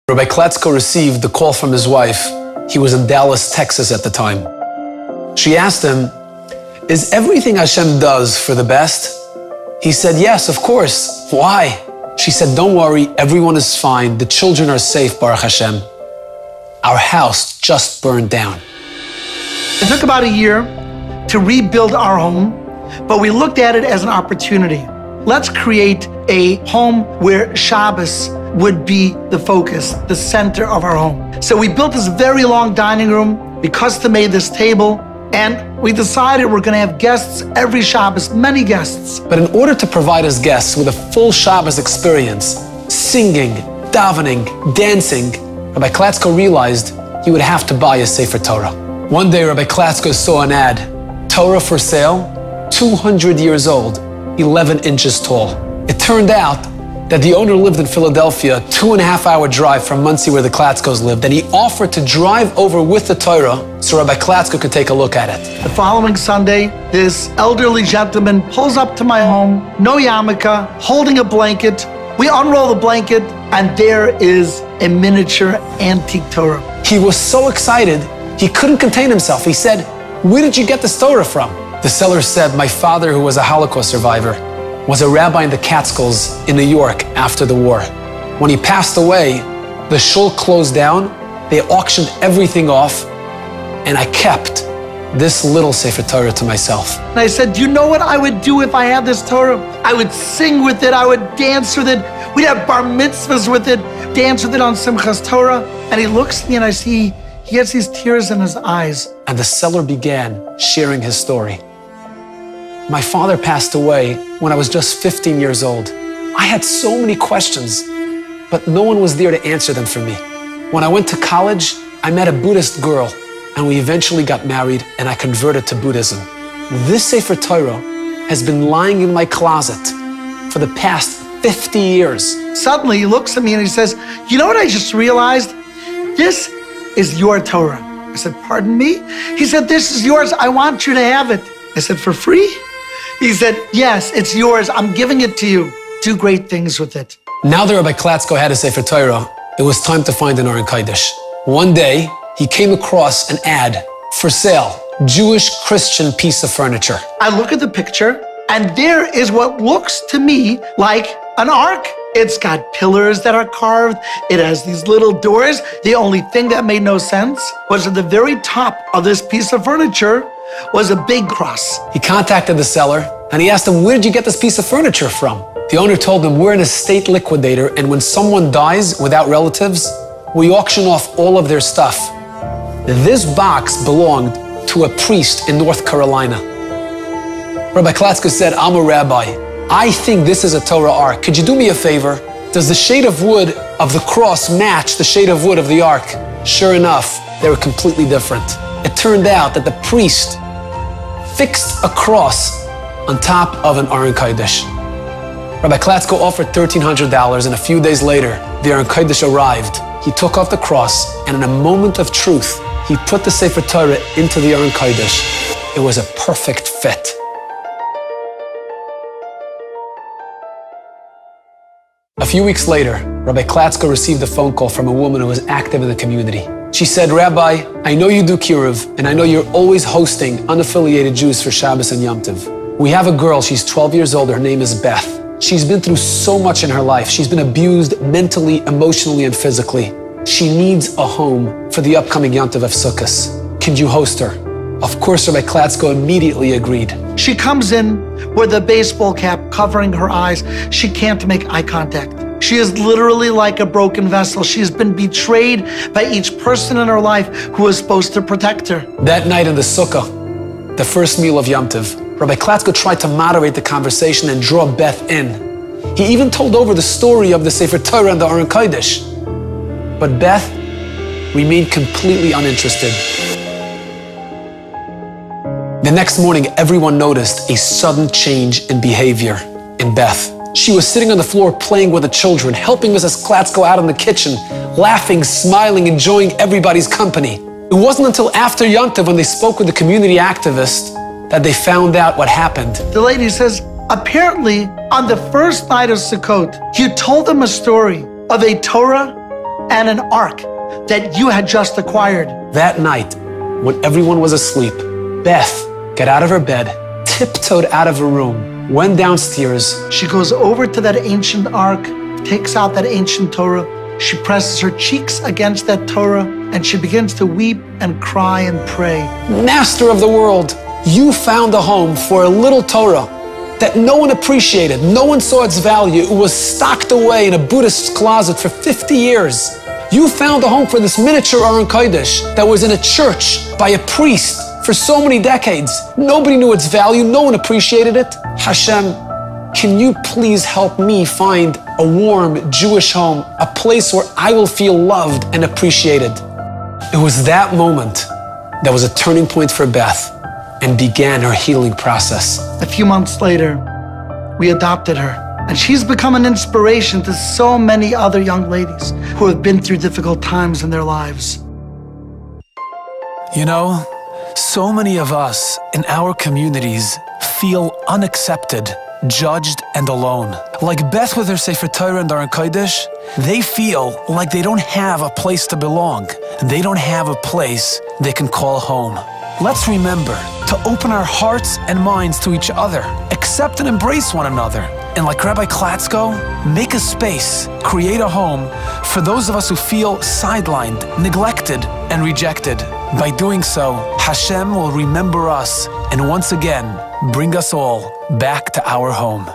Rabbi Kletzko received the call from his wife. He was in Dallas, Texas at the time. She asked him, "Is everything Hashem does for the best?" He said, "Yes, of course. Why?" She said, "Don't worry, everyone is fine. The children are safe, Baruch Hashem. Our house just burned down." It took about a year to rebuild our home, but we looked at it as an opportunity. Let's create a home where Shabbos would be the focus, the center of our home. So we built this very long dining room, we custom-made this table, and we decided we're gonna have guests every Shabbos, many guests. But in order to provide his guests with a full Shabbos experience, singing, davening, dancing, Rabbi Kletzko realized he would have to buy a Sefer Torah. One day, Rabbi Kletzko saw an ad, Torah for sale, 200 years old, 11 inches tall. It turned out that the owner lived in Philadelphia, 2.5-hour drive from Monsey where the Kletzkos lived, and he offered to drive over with the Torah so Rabbi Kletzko could take a look at it. The following Sunday, this elderly gentleman pulls up to my home, no yarmulke, holding a blanket. We unroll the blanket, and there is a miniature antique Torah. He was so excited, he couldn't contain himself. He said, "Where did you get this Torah from?" The seller said, "My father, who was a Holocaust survivor, was a rabbi in the Catskills in New York after the war. When he passed away, the shul closed down, they auctioned everything off, and I kept this little Sefer Torah to myself." And I said, "Do you know what I would do if I had this Torah? I would sing with it, I would dance with it, we'd have bar mitzvahs with it, dance with it on Simchas Torah." And he looks at me and I see he gets these tears in his eyes. And the seller began sharing his story. "My father passed away when I was just 15 years old. I had so many questions, but no one was there to answer them for me. When I went to college, I met a Buddhist girl, and we eventually got married, and I converted to Buddhism. This Sefer Torah has been lying in my closet for the past 50 years. Suddenly he looks at me and he says, "You know what I just realized? This is your Torah." I said, "Pardon me?" He said, "This is yours. I want you to have it." I said, "For free?" He said, "Yes, it's yours. I'm giving it to you. Do great things with it." Now that Rabbi Kletzko had a Sefer Torah, it was time to find an Aron Kodesh. One day, he came across an ad, "For sale, Jewish Christian piece of furniture." I look at the picture, and there is what looks to me like an ark. It's got pillars that are carved. It has these little doors. The only thing that made no sense was at the very top of this piece of furniture was a big cross. He contacted the seller and he asked him, "Where did you get this piece of furniture from?" The owner told him, "We're an estate liquidator, and when someone dies without relatives, we auction off all of their stuff. This box belonged to a priest in North Carolina." Rabbi Kletzko said, "I'm a rabbi. I think this is a Torah ark. Could you do me a favor? Does the shade of wood of the cross match the shade of wood of the ark?" Sure enough, they were completely different. It turned out that the priest fixed a cross on top of an Aron Kodesh. Rabbi Kletzko offered $1,300, and a few days later, the Aron Kodesh arrived. He took off the cross, and in a moment of truth, he put the Sefer Torah into the Aron Kodesh. It was a perfect fit. A few weeks later, Rabbi Kletzko received a phone call from a woman who was active in the community. She said, "Rabbi, I know you do Kiruv, and I know you're always hosting unaffiliated Jews for Shabbos and Yom Tov. We have a girl, she's 12 years old, her name is Beth. She's been through so much in her life. She's been abused mentally, emotionally, and physically. She needs a home for the upcoming Yom Tov of Sukkot. Can you host her?" Of course, Rabbi Kletzko immediately agreed. She comes in with a baseball cap covering her eyes. She can't make eye contact. She is literally like a broken vessel. She has been betrayed by each person in her life who was supposed to protect her. That night in the Sukkah, the first meal of Yom Tov, Rabbi Kletzko tried to moderate the conversation and draw Beth in. He even told over the story of the Sefer Torah and the Aron Kodesh. But Beth remained completely uninterested. The next morning, everyone noticed a sudden change in behavior in Beth. She was sitting on the floor playing with the children, helping Mrs. Kletzko out in the kitchen, laughing, smiling, enjoying everybody's company. It wasn't until after Yom Tov when they spoke with the community activist that they found out what happened. The lady says, "Apparently, on the first night of Sukkot, you told them a story of a Torah and an ark that you had just acquired. That night, when everyone was asleep, Beth got out of her bed, tiptoed out of her room, went downstairs. She goes over to that ancient ark, takes out that ancient Torah. She presses her cheeks against that Torah, and she begins to weep and cry and pray. Master of the world, you found a home for a little Torah that no one appreciated, no one saw its value. It was stocked away in a Buddhist closet for 50 years. You found a home for this miniature Aron Kodesh that was in a church by a priest for so many decades. Nobody knew its value, no one appreciated it. Hashem, can you please help me find a warm Jewish home, a place where I will feel loved and appreciated? It was that moment that was a turning point for Beth and began her healing process. A few months later, we adopted her, and she's become an inspiration to so many other young ladies who have been through difficult times in their lives. You know, so many of us in our communities feel unaccepted, judged, and alone. Like Beth with her Sefer Torah and Aron Kodesh, they feel like they don't have a place to belong. They don't have a place they can call home. Let's remember to open our hearts and minds to each other, accept and embrace one another, and like Rabbi Klatzko, make a space, create a home for those of us who feel sidelined, neglected, and rejected. By doing so, Hashem will remember us and once again bring us all back to our home.